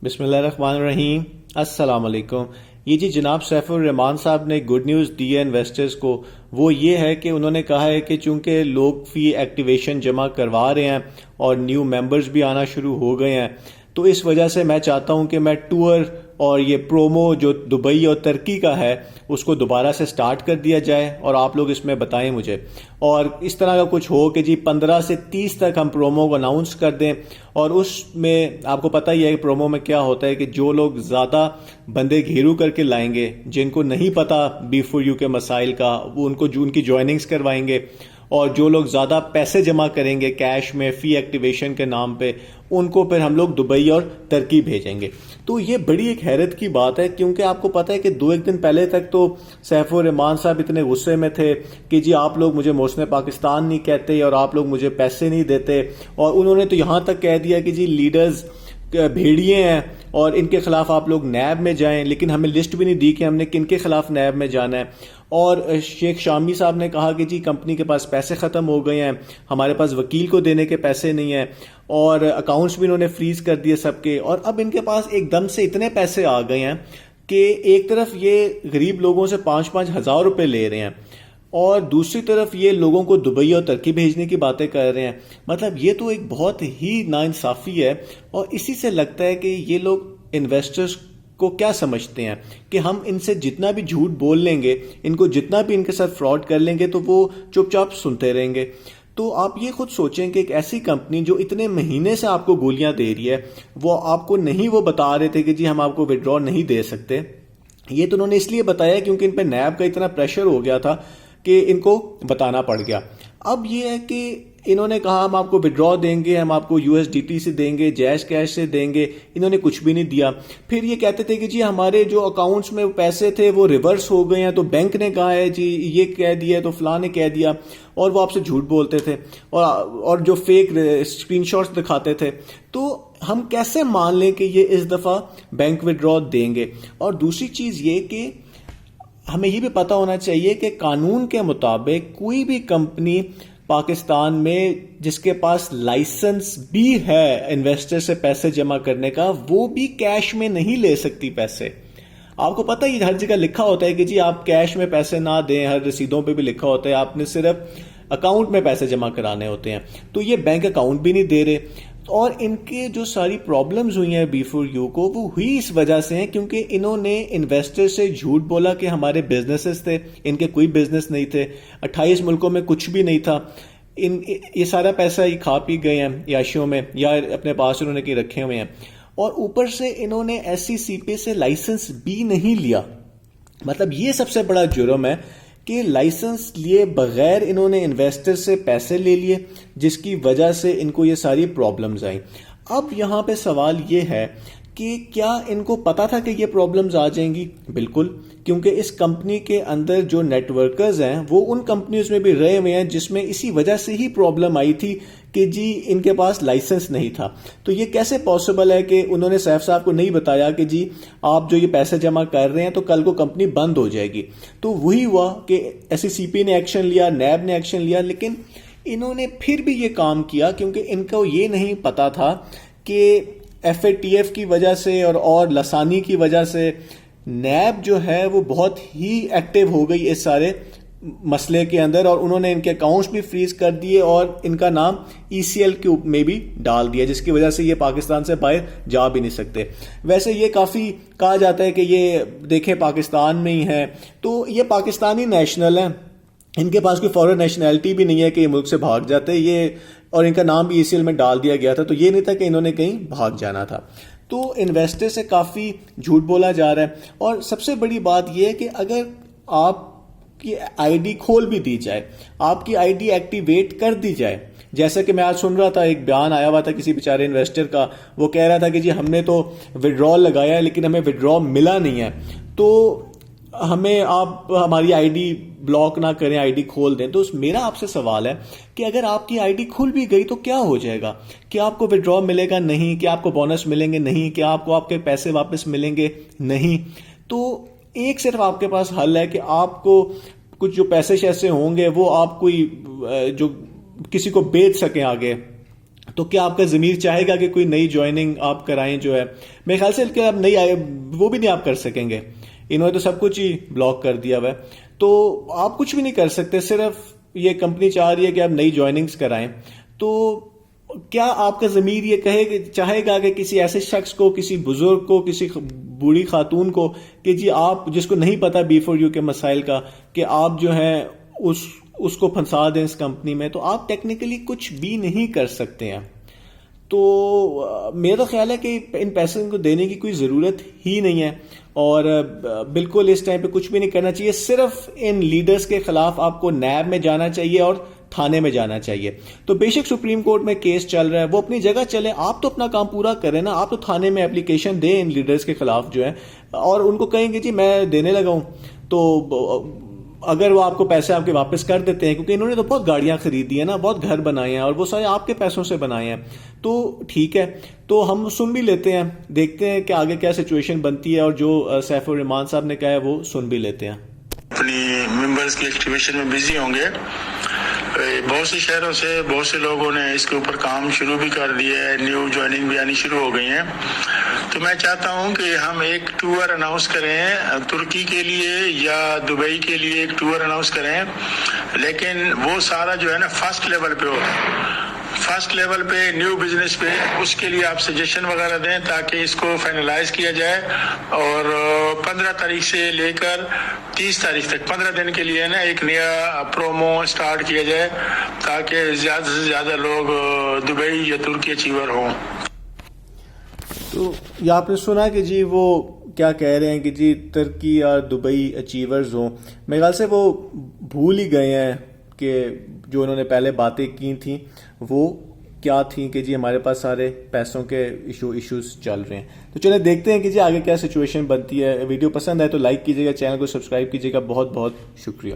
بسم اللہ الرحمن الرحیم، السلام علیکم۔ یہ جی جناب سیف الرحمان صاحب نے گڈ نیوز دی ہے انویسٹرز کو، وہ یہ ہے کہ انہوں نے کہا ہے کہ چونکہ لوگ فی ایکٹیویشن جمع کروا رہے ہیں اور نیو ممبرز بھی آنا شروع ہو گئے ہیں، تو اس وجہ سے میں چاہتا ہوں کہ میں ٹور اور یہ پرومو جو دبئی اور ترکی کا ہے اس کو دوبارہ سے سٹارٹ کر دیا جائے، اور آپ لوگ اس میں بتائیں مجھے، اور اس طرح کا کچھ ہو کہ جی 15 سے 30 تک ہم پرومو کو اناؤنس کر دیں، اور اس میں آپ کو پتہ ہی ہے کہ پرومو میں کیا ہوتا ہے کہ جو لوگ زیادہ بندے گھیرو کر کے لائیں گے، جن کو نہیں پتا B4U کے مسائل کا، وہ ان کو ان کی جوائننگز کروائیں گے، اور جو لوگ زیادہ پیسے جمع کریں گے کیش میں فی ایکٹیویشن کے نام پہ، ان کو پھر ہم لوگ دبئی اور ترکی بھیجیں گے۔ تو یہ بڑی ایک حیرت کی بات ہے، کیونکہ آپ کو پتہ ہے کہ 2-1 دن پہلے تک تو سیف الرحمان صاحب اتنے غصے میں تھے کہ جی آپ لوگ مجھے محسن پاکستان نہیں کہتے اور آپ لوگ مجھے پیسے نہیں دیتے، اور انہوں نے تو یہاں تک کہہ دیا کہ جی لیڈرز بھیڑیے ہیں اور ان کے خلاف آپ لوگ نیب میں جائیں، لیکن ہمیں لسٹ بھی نہیں دی کہ ہم نے کن کے خلاف نیب میں جانا ہے۔ اور شیخ شامی صاحب نے کہا کہ جی کمپنی کے پاس پیسے ختم ہو گئے ہیں، ہمارے پاس وکیل کو دینے کے پیسے نہیں ہیں، اور اکاؤنٹس بھی انہوں نے فریز کر دیے سب کے، اور اب ان کے پاس ایک دم سے اتنے پیسے آ گئے ہیں کہ ایک طرف یہ غریب لوگوں سے 5-5 ہزار روپے لے رہے ہیں، اور دوسری طرف یہ لوگوں کو دبئی اور ترکی بھیجنے کی باتیں کر رہے ہیں۔ مطلب یہ تو ایک بہت ہی ناانصافی ہے، اور اسی سے لگتا ہے کہ یہ لوگ انویسٹرز کو کیا سمجھتے ہیں کہ ہم ان سے جتنا بھی جھوٹ بول لیں گے، ان کو جتنا بھی ان کے ساتھ فراڈ کر لیں گے تو وہ چپ چاپ سنتے رہیں گے۔ تو آپ یہ خود سوچیں کہ ایک ایسی کمپنی جو اتنے مہینے سے آپ کو گولیاں دے رہی ہے، وہ آپ کو نہیں وہ بتا رہے تھے کہ جی ہم آپ کو وڈرا نہیں دے سکتے، یہ تو انہوں نے اس لیے بتایا کیونکہ ان پہ نیب کا اتنا پریشر ہو گیا تھا کہ ان کو بتانا پڑ گیا۔ اب یہ ہے کہ انہوں نے کہا ہم آپ کو وڈرا دیں گے، ہم آپ کو USDT سے دیں گے، جیز کیش سے دیں گے، انہوں نے کچھ بھی نہیں دیا۔ پھر یہ کہتے تھے کہ جی ہمارے جو اکاؤنٹس میں پیسے تھے وہ ریورس ہو گئے ہیں، تو بینک نے کہا ہے جی یہ کہہ دیا، تو فلاں نے کہہ دیا، اور وہ آپ سے جھوٹ بولتے تھے اور جو فیک اسکرین شاٹس دکھاتے تھے۔ تو ہم کیسے مان لیں کہ یہ اس دفعہ بینک وڈرا دیں گے؟ اور دوسری چیز یہ کہ ہمیں یہ بھی پتہ ہونا چاہیے کہ قانون کے مطابق کوئی بھی کمپنی پاکستان میں جس کے پاس لائسنس بھی ہے انویسٹر سے پیسے جمع کرنے کا، وہ بھی کیش میں نہیں لے سکتی پیسے۔ آپ کو پتہ ہی ہر جگہ لکھا ہوتا ہے کہ جی آپ کیش میں پیسے نہ دیں، ہر رسیدوں پہ بھی لکھا ہوتا ہے آپ نے صرف اکاؤنٹ میں پیسے جمع کرانے ہوتے ہیں۔ تو یہ بینک اکاؤنٹ بھی نہیں دے رہے، اور ان کے جو ساری پرابلمز ہوئی ہیں B4U کو، وہ ہوئی اس وجہ سے ہیں کیونکہ انہوں نے انویسٹر سے جھوٹ بولا کہ ہمارے بزنسز تھے، ان کے کوئی بزنس نہیں تھے، 28 ملکوں میں کچھ بھی نہیں تھا، یہ سارا پیسہ ہی کھا پی گئے ہیں یاشیوں میں، یا اپنے پاس انہوں نے کہ رکھے ہوئے ہیں، اور اوپر سے انہوں نے SEC سے لائسنس بھی نہیں لیا۔ مطلب یہ سب سے بڑا جرم ہے کہ لائسنس لیے بغیر انہوں نے انویسٹر سے پیسے لے لیے، جس کی وجہ سے ان کو یہ ساری پرابلمز آئیں۔ اب یہاں پہ سوال یہ ہے کہ کیا ان کو پتا تھا کہ یہ پرابلمز آ جائیں گی؟ بالکل، کیونکہ اس کمپنی کے اندر جو نیٹ ورکرز ہیں وہ ان کمپنیز میں بھی رہے ہوئے ہیں جس میں اسی وجہ سے ہی پرابلم آئی تھی کہ جی ان کے پاس لائسنس نہیں تھا۔ تو یہ کیسے پاسبل ہے کہ انہوں نے سیف صاحب کو نہیں بتایا کہ جی آپ جو یہ پیسے جمع کر رہے ہیں تو کل کو کمپنی بند ہو جائے گی؟ تو وہی ہوا کہ SEC نے ایکشن لیا، نیب نے ایکشن لیا، لیکن انہوں نے پھر بھی یہ کام کیا کیونکہ ان کو یہ نہیں پتا تھا کہ FATF کی وجہ سے اور لسانی کی وجہ سے نیب جو ہے وہ بہت ہی ایکٹیو ہو گئی اس سارے مسئلے کے اندر، اور انہوں نے ان کے اکاؤنٹس بھی فریز کر دیے اور ان کا نام ECL میں بھی ڈال دیا، جس کی وجہ سے یہ پاکستان سے باہر جا بھی نہیں سکتے۔ ویسے یہ کافی کہا جاتا ہے کہ یہ دیکھیں پاکستان میں ہی ہیں، تو یہ پاکستانی نیشنل ہیں، ان کے پاس کوئی فورن نیشنلٹی بھی نہیں ہے کہ یہ ملک سے بھاگ جاتے، یہ اور ان کا نام بھی ECL میں ڈال دیا گیا تھا، تو یہ نہیں تھا کہ انہوں نے کہیں بھاگ جانا تھا۔ تو انویسٹر سے کافی جھوٹ بولا جا رہا ہے، اور سب سے بڑی بات یہ ہے کہ اگر آپ کی ID کھول بھی دی جائے، آپ کی ID ایکٹیویٹ کر دی جائے، جیسا کہ میں آج سن رہا تھا ایک بیان آیا ہوا تھا کسی بیچارے انویسٹر کا، وہ کہہ رہا تھا کہ جی ہم نے تو وڈرال لگایا ہے لیکن ہمیں وڈرا ملا نہیں ہے، تو ہمیں آپ ہماری ID بلاک نہ کریں، ID کھول دیں۔ تو میرا آپ سے سوال ہے کہ اگر آپ کی ID کھل بھی گئی تو کیا ہو جائے گا؟ کیا آپ کو وڈرا ملے گا؟ نہیں۔ کیا آپ کو بونس ملیں گے؟ نہیں۔ کیا آپ کو آپ کے پیسے واپس ملیں گے؟ نہیں۔ تو ایک صرف آپ کے پاس حل ہے کہ آپ کو کچھ جو پیسے شیسے ہوں گے وہ آپ کوئی جو کسی کو بیچ سکیں آگے، تو کیا آپ کا ضمیر چاہے گا کہ کوئی نئی جوائننگ آپ کرائیں جو ہے؟ میرے خیال سے کہ آپ نہیں آئے وہ بھی نہیں آپ کر سکیں گے. انہوں نے تو سب کچھ ہی بلاک کر دیا ہوا ہے, تو آپ کچھ بھی نہیں کر سکتے. صرف یہ کمپنی چاہ رہی ہے کہ آپ نئی جوائننگز کرائیں. تو کیا آپ کا ضمیر یہ چاہے گا کہ کسی ایسے شخص کو, کسی بزرگ کو, کسی بوڑھی خاتون کو کہ جی آپ جس کو نہیں پتا B4U کے مسائل کا, کہ آپ جو ہیں اس کو پھنسا دیں اس کمپنی میں, تو آپ ٹیکنیکلی کچھ بھی نہیں کر سکتے ہیں. تو میرا تو خیال ہے کہ ان پیسوں کو دینے کی کوئی ضرورت ہی نہیں ہے, اور بالکل اس ٹائم پہ کچھ بھی نہیں کرنا چاہیے. صرف ان لیڈرز کے خلاف آپ کو نیب میں جانا چاہیے اور تھانے میں جانا چاہیے. تو بے شک سپریم کورٹ میں کیس چل رہا ہے, وہ اپنی جگہ چلے, آپ تو اپنا کام پورا کریں نا. آپ تو تھانے میں اپلیکیشن دیں ان لیڈرز کے خلاف جو ہے, اور ان کو کہیں گے جی میں دینے لگا ہوں. تو اگر وہ آپ کو پیسے آپ کے واپس کر دیتے ہیں, کیونکہ انہوں نے تو بہت گاڑیاں خریدی ہیں نا, بہت گھر بنائے ہیں, اور وہ سارے آپ کے پیسوں سے بنائے ہیں, تو ٹھیک ہے. تو ہم سن بھی لیتے ہیں, دیکھتے ہیں کہ آگے کیا سچویشن بنتی ہے, اور جو سیف الرحمان صاحب نے کہا ہے وہ سن بھی لیتے ہیں. اپنی ممبرز کی ایکٹیویشن میں بزی ہوں گے. بہت سے شہروں سے بہت سے لوگوں نے اس کے اوپر کام شروع بھی کر دیا ہے, نیو جوائننگ بھی آنی شروع ہو گئی ہیں. تو میں چاہتا ہوں کہ ہم ایک ٹور اناؤنس کریں ترکی کے لیے یا دبئی کے لیے, ایک ٹور اناؤنس کریں, لیکن وہ سارا جو ہے نا فرسٹ لیول پہ ہو, فرسٹ لیول پہ نیو بزنس پہ. اس کے لیے آپ سجیشن وغیرہ دیں تاکہ اس کو فائنلائز کیا جائے, اور 15 تاریخ سے لے کر 30 تاریخ تک 15 دن کے لیے نا ایک نیا پرومو سٹارٹ کیا جائے, تاکہ زیادہ سے زیادہ لوگ دبئی یا ترکی اچیور ہوں. تو یہ آپ نے سنا کہ جی وہ کیا کہہ رہے ہیں کہ جی ترکی یا دبئی اچیورز ہوں. میرے خیال سے وہ بھول ہی گئے ہیں کہ جو انہوں نے پہلے باتیں کی تھیں وہ کیا تھیں, کہ جی ہمارے پاس سارے پیسوں کے ایشوز چل رہے ہیں. تو چلیں دیکھتے ہیں کہ جی آگے کیا سچویشن بنتی ہے. ویڈیو پسند آئے تو لائک کیجیے گا, چینل کو سبسکرائب کیجیے گا. بہت بہت شکریہ.